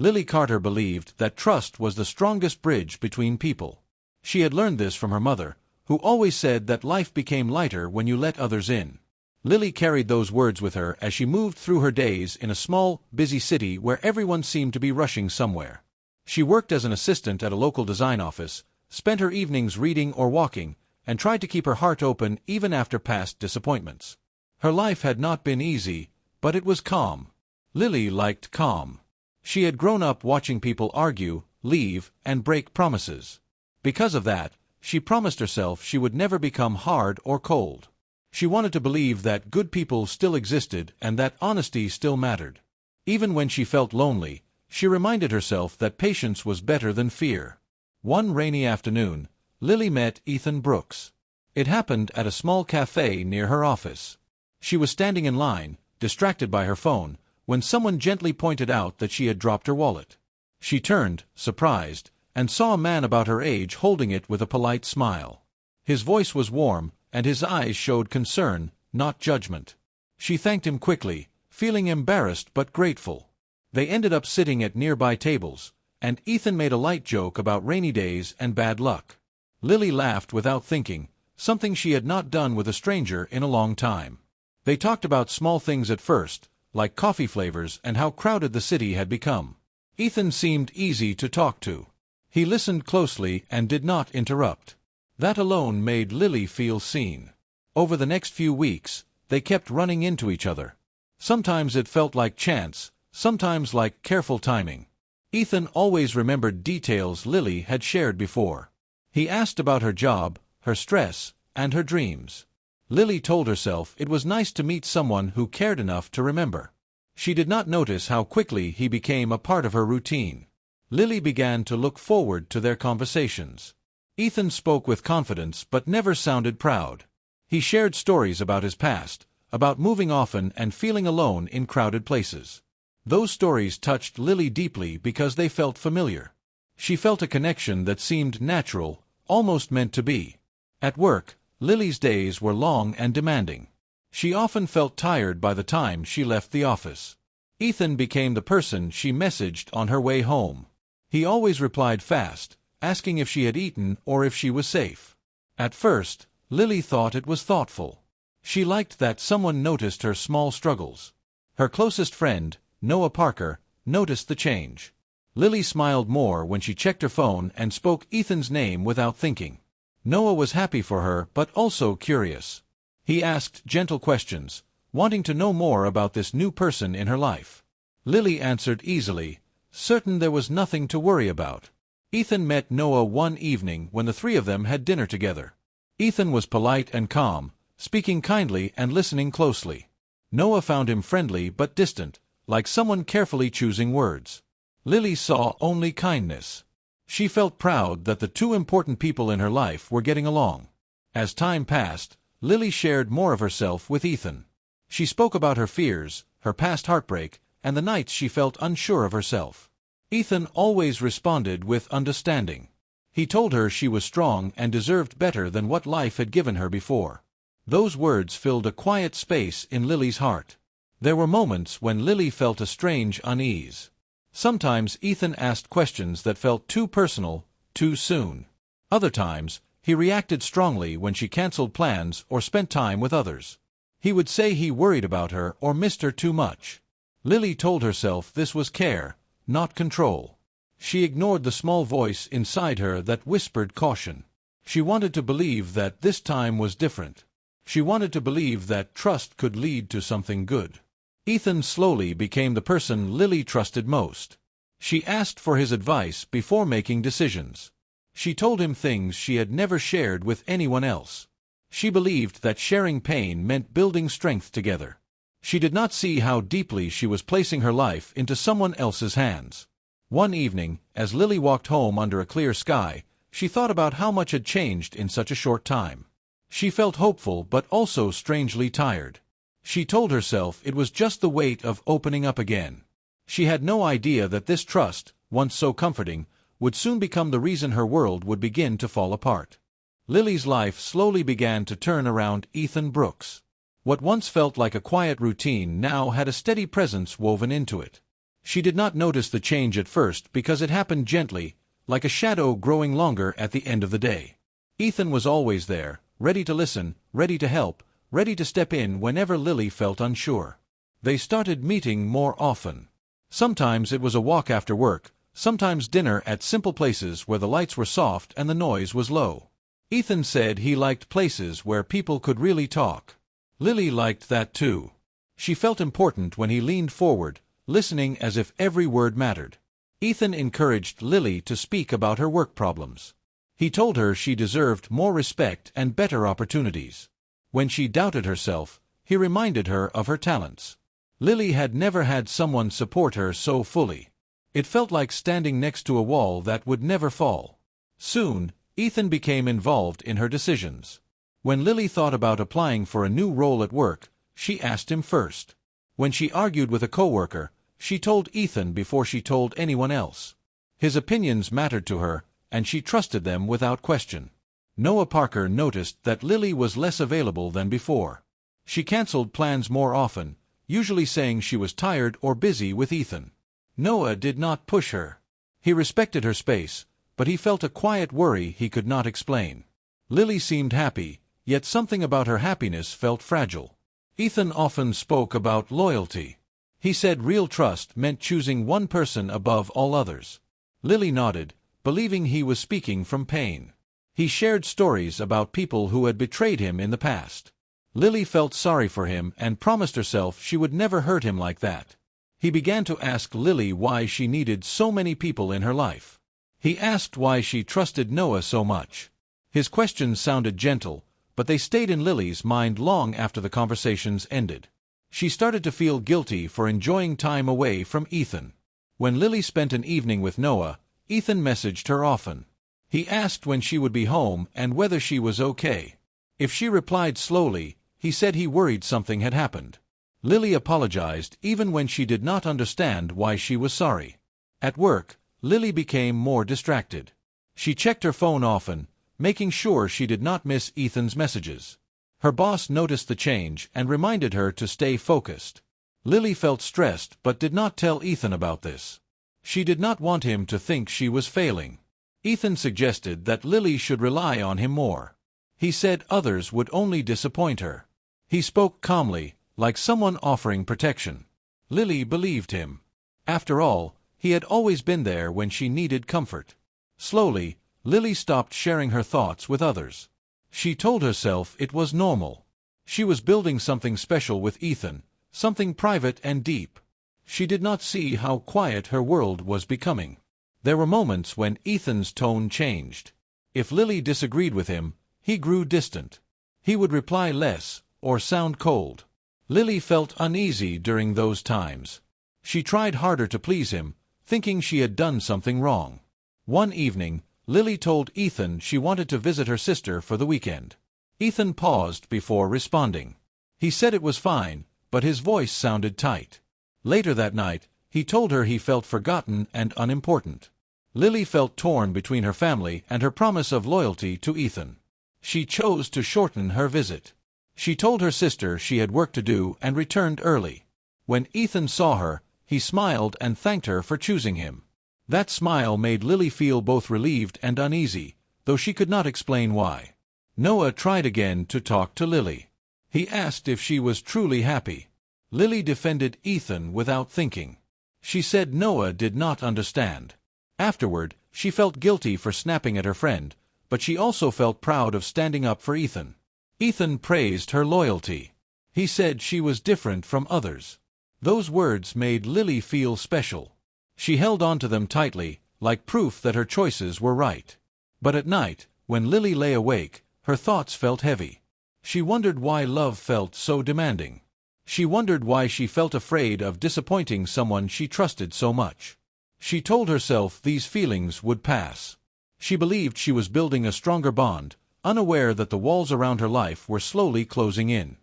Lily Carter believed that trust was the strongest bridge between people. She had learned this from her mother, who always said that life became lighter when you let others in. Lily carried those words with her as she moved through her days in a small, busy city where everyone seemed to be rushing somewhere. She worked as an assistant at a local design office, spent her evenings reading or walking, and tried to keep her heart open even after past disappointments. Her life had not been easy, but it was calm. Lily liked calm. She had grown up watching people argue, leave, and break promises. Because of that, she promised herself she would never become hard or cold. She wanted to believe that good people still existed and that honesty still mattered. Even when she felt lonely, she reminded herself that patience was better than fear. One rainy afternoon, Lily met Ethan Brooks. It happened at a small cafe near her office. She was standing in line, distracted by her phone, when someone gently pointed out that she had dropped her wallet. She turned, surprised, and saw a man about her age holding it with a polite smile. His voice was warm, and his eyes showed concern, not judgment. She thanked him quickly, feeling embarrassed but grateful. They ended up sitting at nearby tables, and Ethan made a light joke about rainy days and bad luck. Lily laughed without thinking, something she had not done with a stranger in a long time. They talked about small things at first, like coffee flavors and how crowded the city had become. Ethan seemed easy to talk to. He listened closely and did not interrupt. That alone made Lily feel seen. Over the next few weeks, they kept running into each other. Sometimes it felt like chance, sometimes like careful timing. Ethan always remembered details Lily had shared before. He asked about her job, her stress, and her dreams. Lily told herself it was nice to meet someone who cared enough to remember. She did not notice how quickly he became a part of her routine. Lily began to look forward to their conversations. Ethan spoke with confidence but never sounded proud. He shared stories about his past, about moving often and feeling alone in crowded places. Those stories touched Lily deeply because they felt familiar. She felt a connection that seemed natural, almost meant to be. At work, Lily's days were long and demanding. She often felt tired by the time she left the office. Ethan became the person she messaged on her way home. He always replied fast, asking if she had eaten or if she was safe. At first, Lily thought it was thoughtful. She liked that someone noticed her small struggles. Her closest friend, Noah Parker, noticed the change. Lily smiled more when she checked her phone and spoke Ethan's name without thinking. Noah was happy for her but also curious. He asked gentle questions, wanting to know more about this new person in her life. Lily answered easily, certain there was nothing to worry about. Ethan met Noah one evening when the three of them had dinner together. Ethan was polite and calm, speaking kindly and listening closely. Noah found him friendly but distant, like someone carefully choosing words. Lily saw only kindness. She felt proud that the two important people in her life were getting along. As time passed, Lily shared more of herself with Ethan. She spoke about her fears, her past heartbreak, and the nights she felt unsure of herself. Ethan always responded with understanding. He told her she was strong and deserved better than what life had given her before. Those words filled a quiet space in Lily's heart. There were moments when Lily felt a strange unease. Sometimes Ethan asked questions that felt too personal, too soon. Other times, he reacted strongly when she canceled plans or spent time with others. He would say he worried about her or missed her too much. Lily told herself this was care, not control. She ignored the small voice inside her that whispered caution. She wanted to believe that this time was different. She wanted to believe that trust could lead to something good. Ethan slowly became the person Lily trusted most. She asked for his advice before making decisions. She told him things she had never shared with anyone else. She believed that sharing pain meant building strength together. She did not see how deeply she was placing her life into someone else's hands. One evening, as Lily walked home under a clear sky, she thought about how much had changed in such a short time. She felt hopeful but also strangely tired. She told herself it was just the weight of opening up again. She had no idea that this trust, once so comforting, would soon become the reason her world would begin to fall apart. Lily's life slowly began to turn around Ethan Brooks. What once felt like a quiet routine now had a steady presence woven into it. She did not notice the change at first because it happened gently, like a shadow growing longer at the end of the day. Ethan was always there, ready to listen, ready to help, ready to step in whenever Lily felt unsure. They started meeting more often. Sometimes it was a walk after work, sometimes dinner at simple places where the lights were soft and the noise was low. Ethan said he liked places where people could really talk. Lily liked that too. She felt important when he leaned forward, listening as if every word mattered. Ethan encouraged Lily to speak about her work problems. He told her she deserved more respect and better opportunities. When she doubted herself, he reminded her of her talents. Lily had never had someone support her so fully. It felt like standing next to a wall that would never fall. Soon, Ethan became involved in her decisions. When Lily thought about applying for a new role at work, she asked him first. When she argued with a coworker, she told Ethan before she told anyone else. His opinions mattered to her, and she trusted them without question. Noah Parker noticed that Lily was less available than before. She canceled plans more often, usually saying she was tired or busy with Ethan. Noah did not push her. He respected her space, but he felt a quiet worry he could not explain. Lily seemed happy, yet something about her happiness felt fragile. Ethan often spoke about loyalty. He said real trust meant choosing one person above all others. Lily nodded, believing he was speaking from pain. He shared stories about people who had betrayed him in the past. Lily felt sorry for him and promised herself she would never hurt him like that. He began to ask Lily why she needed so many people in her life. He asked why she trusted Noah so much. His questions sounded gentle, but they stayed in Lily's mind long after the conversations ended. She started to feel guilty for enjoying time away from Ethan. When Lily spent an evening with Noah, Ethan messaged her often. He asked when she would be home and whether she was okay. If she replied slowly, he said he worried something had happened. Lily apologized even when she did not understand why she was sorry. At work, Lily became more distracted. She checked her phone often, making sure she did not miss Ethan's messages. Her boss noticed the change and reminded her to stay focused. Lily felt stressed but did not tell Ethan about this. She did not want him to think she was failing. Ethan suggested that Lily should rely on him more. He said others would only disappoint her. He spoke calmly, like someone offering protection. Lily believed him. After all, he had always been there when she needed comfort. Slowly, Lily stopped sharing her thoughts with others. She told herself it was normal. She was building something special with Ethan, something private and deep. She did not see how quiet her world was becoming. There were moments when Ethan's tone changed. If Lily disagreed with him, he grew distant. He would reply less, or sound cold. Lily felt uneasy during those times. She tried harder to please him, thinking she had done something wrong. One evening, Lily told Ethan she wanted to visit her sister for the weekend. Ethan paused before responding. He said it was fine, but his voice sounded tight. Later that night, he told her he felt forgotten and unimportant. Lily felt torn between her family and her promise of loyalty to Ethan. She chose to shorten her visit. She told her sister she had work to do and returned early. When Ethan saw her, he smiled and thanked her for choosing him. That smile made Lily feel both relieved and uneasy, though she could not explain why. Noah tried again to talk to Lily. He asked if she was truly happy. Lily defended Ethan without thinking. She said Noah did not understand. Afterward, she felt guilty for snapping at her friend, but she also felt proud of standing up for Ethan. Ethan praised her loyalty. He said she was different from others. Those words made Lily feel special. She held on to them tightly, like proof that her choices were right. But at night, when Lily lay awake, her thoughts felt heavy. She wondered why love felt so demanding. She wondered why she felt afraid of disappointing someone she trusted so much. She told herself these feelings would pass. She believed she was building a stronger bond, unaware that the walls around her life were slowly closing in.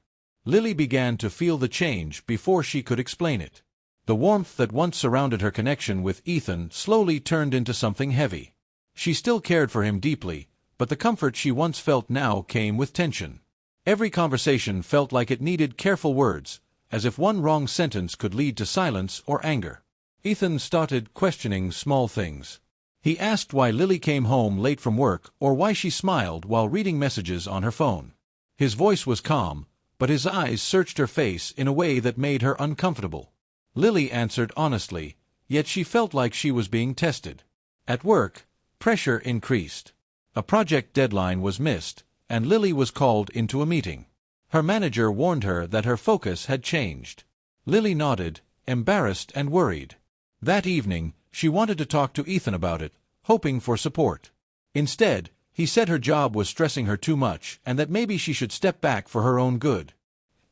Lily began to feel the change before she could explain it. The warmth that once surrounded her connection with Ethan slowly turned into something heavy. She still cared for him deeply, but the comfort she once felt now came with tension. Every conversation felt like it needed careful words, as if one wrong sentence could lead to silence or anger. Ethan started questioning small things. He asked why Lily came home late from work or why she smiled while reading messages on her phone. His voice was calm, but his eyes searched her face in a way that made her uncomfortable. Lily answered honestly, yet she felt like she was being tested. At work, pressure increased. A project deadline was missed, and Lily was called into a meeting. Her manager warned her that her focus had changed. Lily nodded, embarrassed and worried. That evening, she wanted to talk to Ethan about it, hoping for support. Instead, he said her job was stressing her too much and that maybe she should step back for her own good.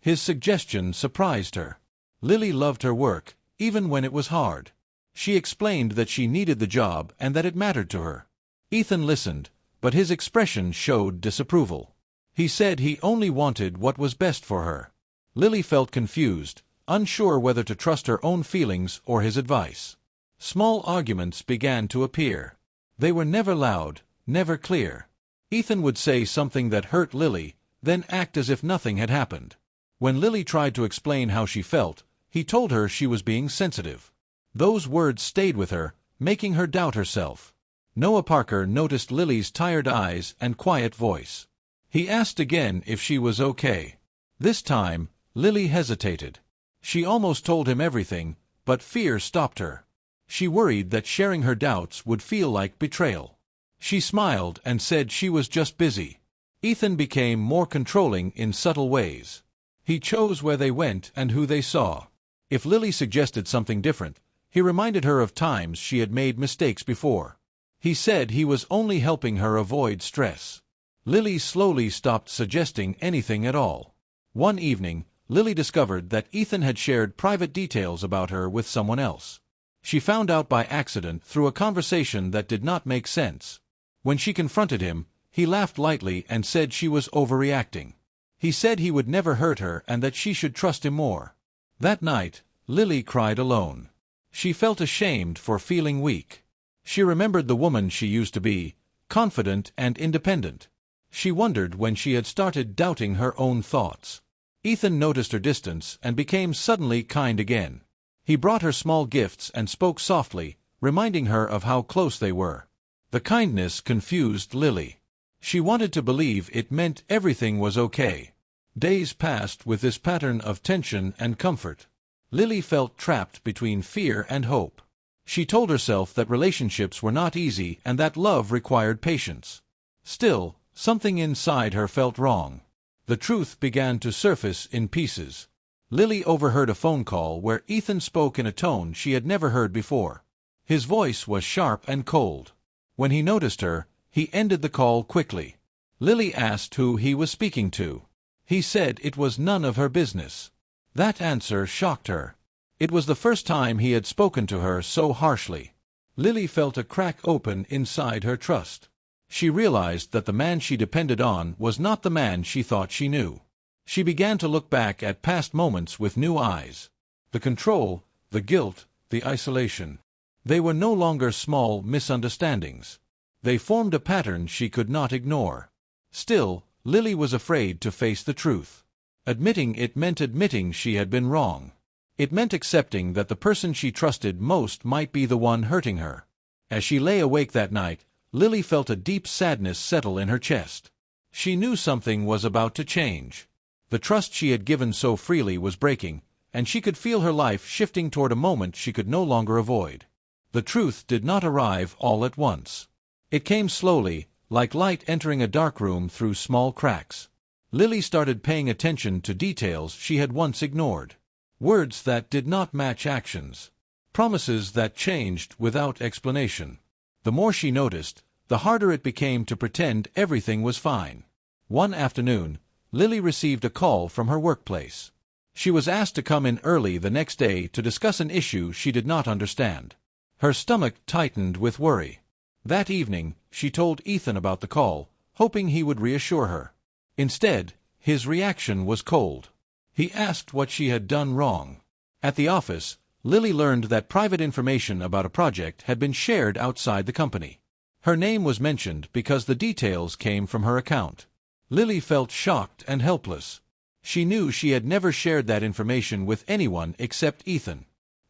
His suggestion surprised her. Lily loved her work, even when it was hard. She explained that she needed the job and that it mattered to her. Ethan listened, but his expression showed disapproval. He said he only wanted what was best for her. Lily felt confused, unsure whether to trust her own feelings or his advice. Small arguments began to appear. They were never loud, never clear. Ethan would say something that hurt Lily, then act as if nothing had happened. When Lily tried to explain how she felt, he told her she was being sensitive. Those words stayed with her, making her doubt herself. Noah Parker noticed Lily's tired eyes and quiet voice. He asked again if she was okay. This time, Lily hesitated. She almost told him everything, but fear stopped her. She worried that sharing her doubts would feel like betrayal. She smiled and said she was just busy. Ethan became more controlling in subtle ways. He chose where they went and who they saw. If Lily suggested something different, he reminded her of times she had made mistakes before. He said he was only helping her avoid stress. Lily slowly stopped suggesting anything at all. One evening, Lily discovered that Ethan had shared private details about her with someone else. She found out by accident through a conversation that did not make sense. When she confronted him, he laughed lightly and said she was overreacting. He said he would never hurt her and that she should trust him more. That night, Lily cried alone. She felt ashamed for feeling weak. She remembered the woman she used to be, confident and independent. She wondered when she had started doubting her own thoughts. Ethan noticed her distance and became suddenly kind again. He brought her small gifts and spoke softly, reminding her of how close they were. The kindness confused Lily. She wanted to believe it meant everything was okay. Days passed with this pattern of tension and comfort. Lily felt trapped between fear and hope. She told herself that relationships were not easy and that love required patience. Still, something inside her felt wrong. The truth began to surface in pieces. Lily overheard a phone call where Ethan spoke in a tone she had never heard before. His voice was sharp and cold. When he noticed her, he ended the call quickly. Lily asked who he was speaking to. He said it was none of her business. That answer shocked her. It was the first time he had spoken to her so harshly. Lily felt a crack open inside her trust. She realized that the man she depended on was not the man she thought she knew. She began to look back at past moments with new eyes. The control, the guilt, the isolation. They were no longer small misunderstandings. They formed a pattern she could not ignore. Still, Lily was afraid to face the truth. Admitting it meant admitting she had been wrong. It meant accepting that the person she trusted most might be the one hurting her. As she lay awake that night, Lily felt a deep sadness settle in her chest. She knew something was about to change. The trust she had given so freely was breaking, and she could feel her life shifting toward a moment she could no longer avoid. The truth did not arrive all at once. It came slowly, like light entering a dark room through small cracks. Lily started paying attention to details she had once ignored. Words that did not match actions. Promises that changed without explanation. The more she noticed, the harder it became to pretend everything was fine. One afternoon, Lily received a call from her workplace. She was asked to come in early the next day to discuss an issue she did not understand. Her stomach tightened with worry. That evening, she told Ethan about the call, hoping he would reassure her. Instead, his reaction was cold. He asked what she had done wrong. At the office, Lily learned that private information about a project had been shared outside the company. Her name was mentioned because the details came from her account. Lily felt shocked and helpless. She knew she had never shared that information with anyone except Ethan.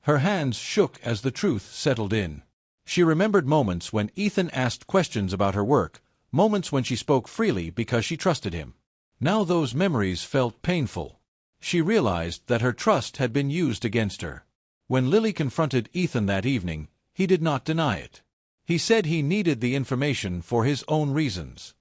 Her hands shook as the truth settled in. She remembered moments when Ethan asked questions about her work, moments when she spoke freely because she trusted him. Now those memories felt painful. She realized that her trust had been used against her. When Lily confronted Ethan that evening, he did not deny it. He said he needed the information for his own reasons.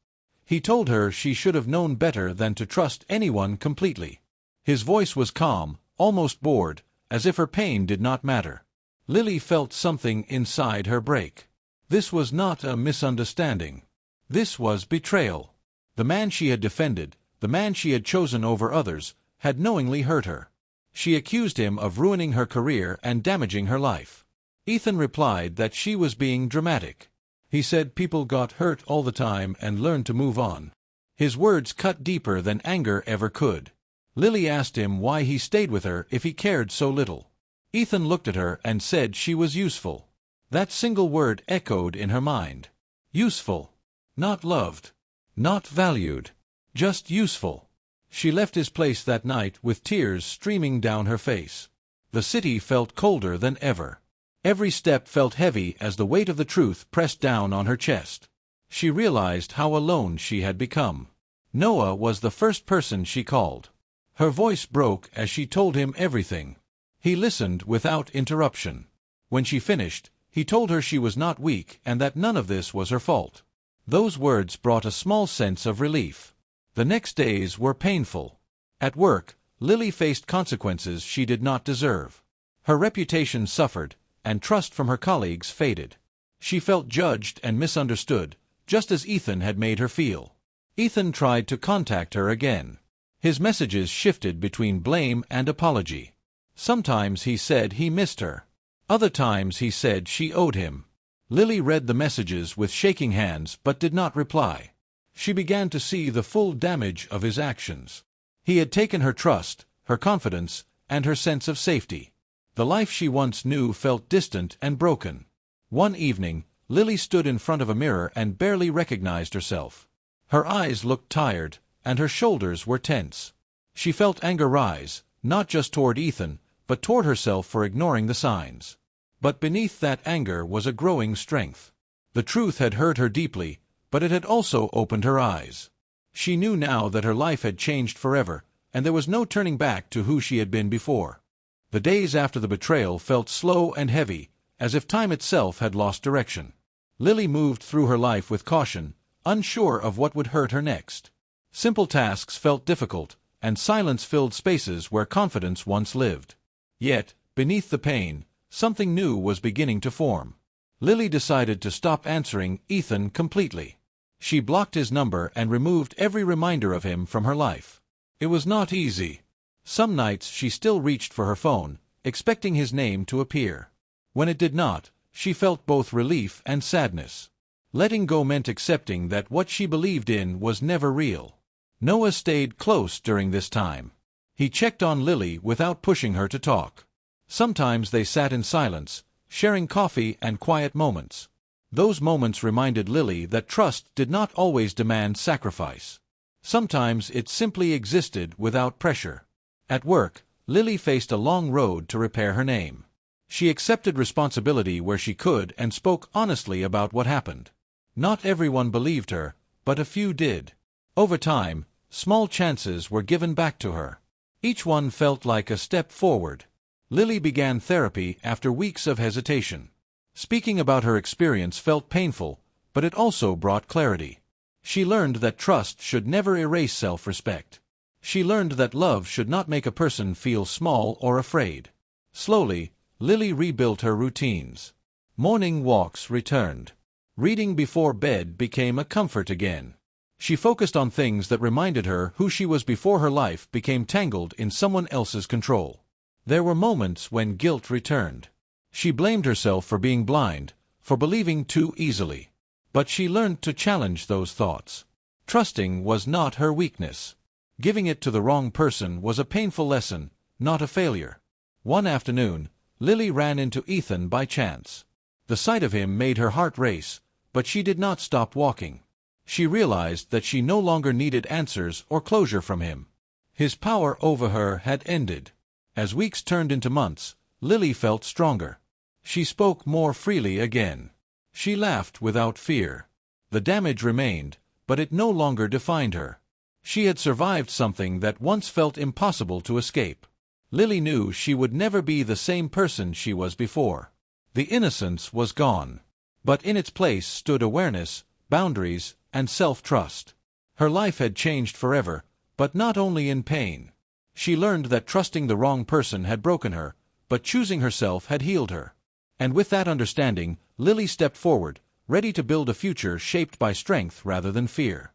He told her she should have known better than to trust anyone completely. His voice was calm, almost bored, as if her pain did not matter. Lily felt something inside her break. This was not a misunderstanding. This was betrayal. The man she had defended, the man she had chosen over others, had knowingly hurt her. She accused him of ruining her career and damaging her life. Ethan replied that she was being dramatic. He said people got hurt all the time and learned to move on. His words cut deeper than anger ever could. Lily asked him why he stayed with her if he cared so little. Ethan looked at her and said she was useful. That single word echoed in her mind. Useful. Not loved. Not valued. Just useful. She left his place that night with tears streaming down her face. The city felt colder than ever. Every step felt heavy as the weight of the truth pressed down on her chest. She realized how alone she had become. Noah was the first person she called. Her voice broke as she told him everything. He listened without interruption. When she finished, he told her she was not weak and that none of this was her fault. Those words brought a small sense of relief. The next days were painful. At work, Lily faced consequences she did not deserve. Her reputation suffered, and trust from her colleagues faded. She felt judged and misunderstood, just as Ethan had made her feel. Ethan tried to contact her again. His messages shifted between blame and apology. Sometimes he said he missed her. Other times he said she owed him. Lily read the messages with shaking hands but did not reply. She began to see the full damage of his actions. He had taken her trust, her confidence, and her sense of safety. The life she once knew felt distant and broken. One evening, Lily stood in front of a mirror and barely recognized herself. Her eyes looked tired, and her shoulders were tense. She felt anger rise, not just toward Ethan, but toward herself for ignoring the signs. But beneath that anger was a growing strength. The truth had hurt her deeply, but it had also opened her eyes. She knew now that her life had changed forever, and there was no turning back to who she had been before. The days after the betrayal felt slow and heavy, as if time itself had lost direction. Lily moved through her life with caution, unsure of what would hurt her next. Simple tasks felt difficult, and silence filled spaces where confidence once lived. Yet, beneath the pain, something new was beginning to form. Lily decided to stop answering Ethan completely. She blocked his number and removed every reminder of him from her life. It was not easy. Some nights she still reached for her phone, expecting his name to appear. When it did not, she felt both relief and sadness. Letting go meant accepting that what she believed in was never real. Noah stayed close during this time. He checked on Lily without pushing her to talk. Sometimes they sat in silence, sharing coffee and quiet moments. Those moments reminded Lily that trust did not always demand sacrifice. Sometimes it simply existed without pressure. At work, Lily faced a long road to repair her name. She accepted responsibility where she could and spoke honestly about what happened. Not everyone believed her, but a few did. Over time, small chances were given back to her. Each one felt like a step forward. Lily began therapy after weeks of hesitation. Speaking about her experience felt painful, but it also brought clarity. She learned that trust should never erase self-respect. She learned that love should not make a person feel small or afraid. Slowly, Lily rebuilt her routines. Morning walks returned. Reading before bed became a comfort again. She focused on things that reminded her who she was before her life became tangled in someone else's control. There were moments when guilt returned. She blamed herself for being blind, for believing too easily. But she learned to challenge those thoughts. Trusting was not her weakness. Giving it to the wrong person was a painful lesson, not a failure. One afternoon, Lily ran into Ethan by chance. The sight of him made her heart race, but she did not stop walking. She realized that she no longer needed answers or closure from him. His power over her had ended. As weeks turned into months, Lily felt stronger. She spoke more freely again. She laughed without fear. The damage remained, but it no longer defined her. She had survived something that once felt impossible to escape. Lily knew she would never be the same person she was before. The innocence was gone. But in its place stood awareness, boundaries, and self-trust. Her life had changed forever, but not only in pain. She learned that trusting the wrong person had broken her, but choosing herself had healed her. And with that understanding, Lily stepped forward, ready to build a future shaped by strength rather than fear.